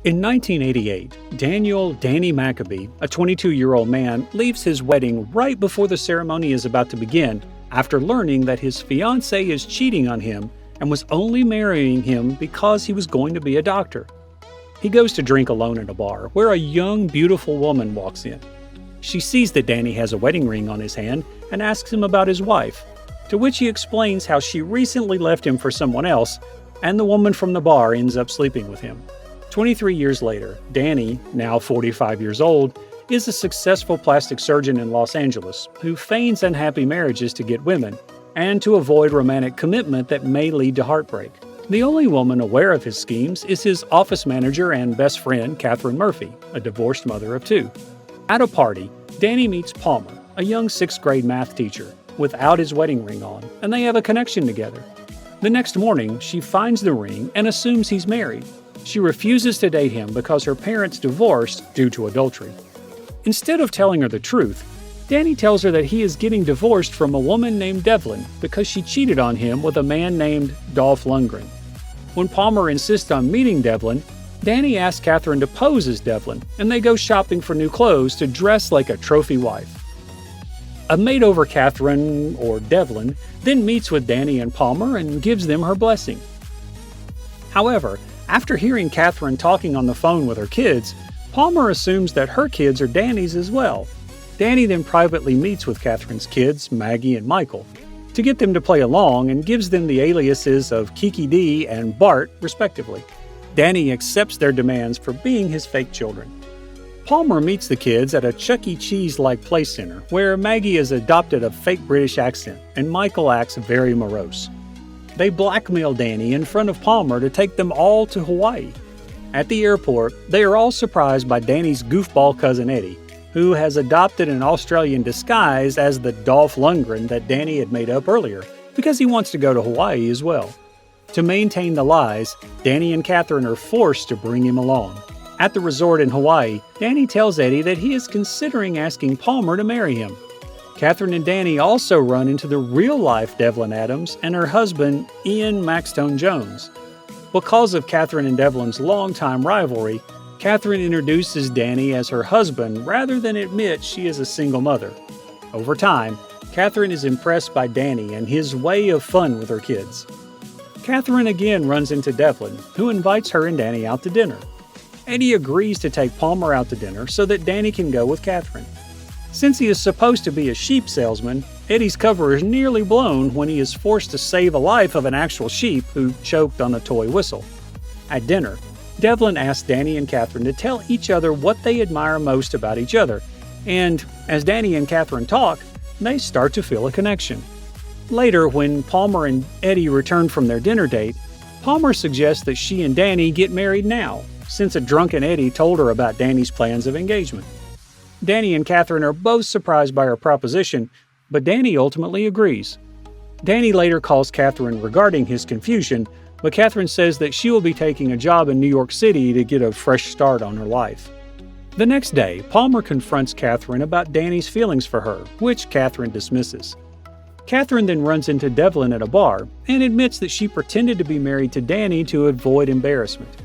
In 1988, Danny Maccabee, a 22-year-old man, leaves his wedding right before the ceremony is about to begin after learning that his fiancée is cheating on him and was only marrying him because he was going to be a doctor. He goes to drink alone at a bar where a young, beautiful woman walks in. She sees that Danny has a wedding ring on his hand and asks him about his wife, to which he explains how she recently left him for someone else, and the woman from the bar ends up sleeping with him. 23 years later, Danny, now 45 years old, is a successful plastic surgeon in Los Angeles who feigns unhappy marriages to get women and to avoid romantic commitment that may lead to heartbreak. The only woman aware of his schemes is his office manager and best friend, Catherine Murphy, a divorced mother of two. At a party, Danny meets Palmer, a young 6th grade math teacher, without his wedding ring on, and they have a connection together. The next morning, she finds the ring and assumes he's married. She refuses to date him because her parents divorced due to adultery. Instead of telling her the truth, Danny tells her that he is getting divorced from a woman named Devlin because she cheated on him with a man named Dolph Lundgren. When Palmer insists on meeting Devlin, Danny asks Catherine to pose as Devlin, and they go shopping for new clothes to dress like a trophy wife. A makeover Catherine, or Devlin, then meets with Danny and Palmer and gives them her blessing. However, after hearing Catherine talking on the phone with her kids, Palmer assumes that her kids are Danny's as well. Danny then privately meets with Catherine's kids, Maggie and Michael, to get them to play along and gives them the aliases of Kiki D and Bart, respectively. Danny accepts their demands for being his fake children. Palmer meets the kids at a Chuck E. Cheese-like play center where Maggie has adopted a fake British accent and Michael acts very morose. They blackmail Danny in front of Palmer to take them all to Hawaii. At the airport, they are all surprised by Danny's goofball cousin Eddie, who has adopted an Australian disguise as the Dolph Lundgren that Danny had made up earlier, because he wants to go to Hawaii as well. To maintain the lies, Danny and Catherine are forced to bring him along. At the resort in Hawaii, Danny tells Eddie that he is considering asking Palmer to marry him. Catherine and Danny also run into the real-life Devlin Adams and her husband, Ian Maxtone Jones. Because of Catherine and Devlin's longtime rivalry, Catherine introduces Danny as her husband rather than admit she is a single mother. Over time, Catherine is impressed by Danny and his way of fun with her kids. Catherine again runs into Devlin, who invites her and Danny out to dinner. Eddie agrees to take Palmer out to dinner so that Danny can go with Catherine. Since he is supposed to be a sheep salesman, Eddie's cover is nearly blown when he is forced to save a life of an actual sheep who choked on a toy whistle. At dinner, Devlin asks Danny and Catherine to tell each other what they admire most about each other, and as Danny and Catherine talk, they start to feel a connection. Later, when Palmer and Eddie return from their dinner date, Palmer suggests that she and Danny get married now, since a drunken Eddie told her about Danny's plans of engagement. Danny and Catherine are both surprised by her proposition, but Danny ultimately agrees. Danny later calls Catherine regarding his confusion, but Catherine says that she will be taking a job in New York City to get a fresh start on her life. The next day, Palmer confronts Catherine about Danny's feelings for her, which Catherine dismisses. Catherine then runs into Devlin at a bar and admits that she pretended to be married to Danny to avoid embarrassment.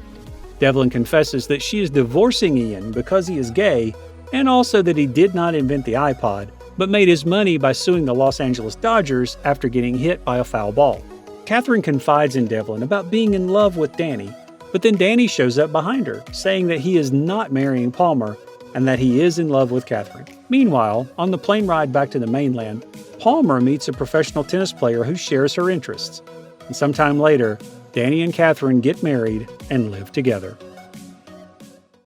Devlin confesses that she is divorcing Ian because he is gay, and also that he did not invent the iPod, but made his money by suing the Los Angeles Dodgers after getting hit by a foul ball. Catherine confides in Devlin about being in love with Danny, but then Danny shows up behind her, saying that he is not marrying Palmer and that he is in love with Catherine. Meanwhile, on the plane ride back to the mainland, Palmer meets a professional tennis player who shares her interests. And sometime later, Danny and Catherine get married and live together.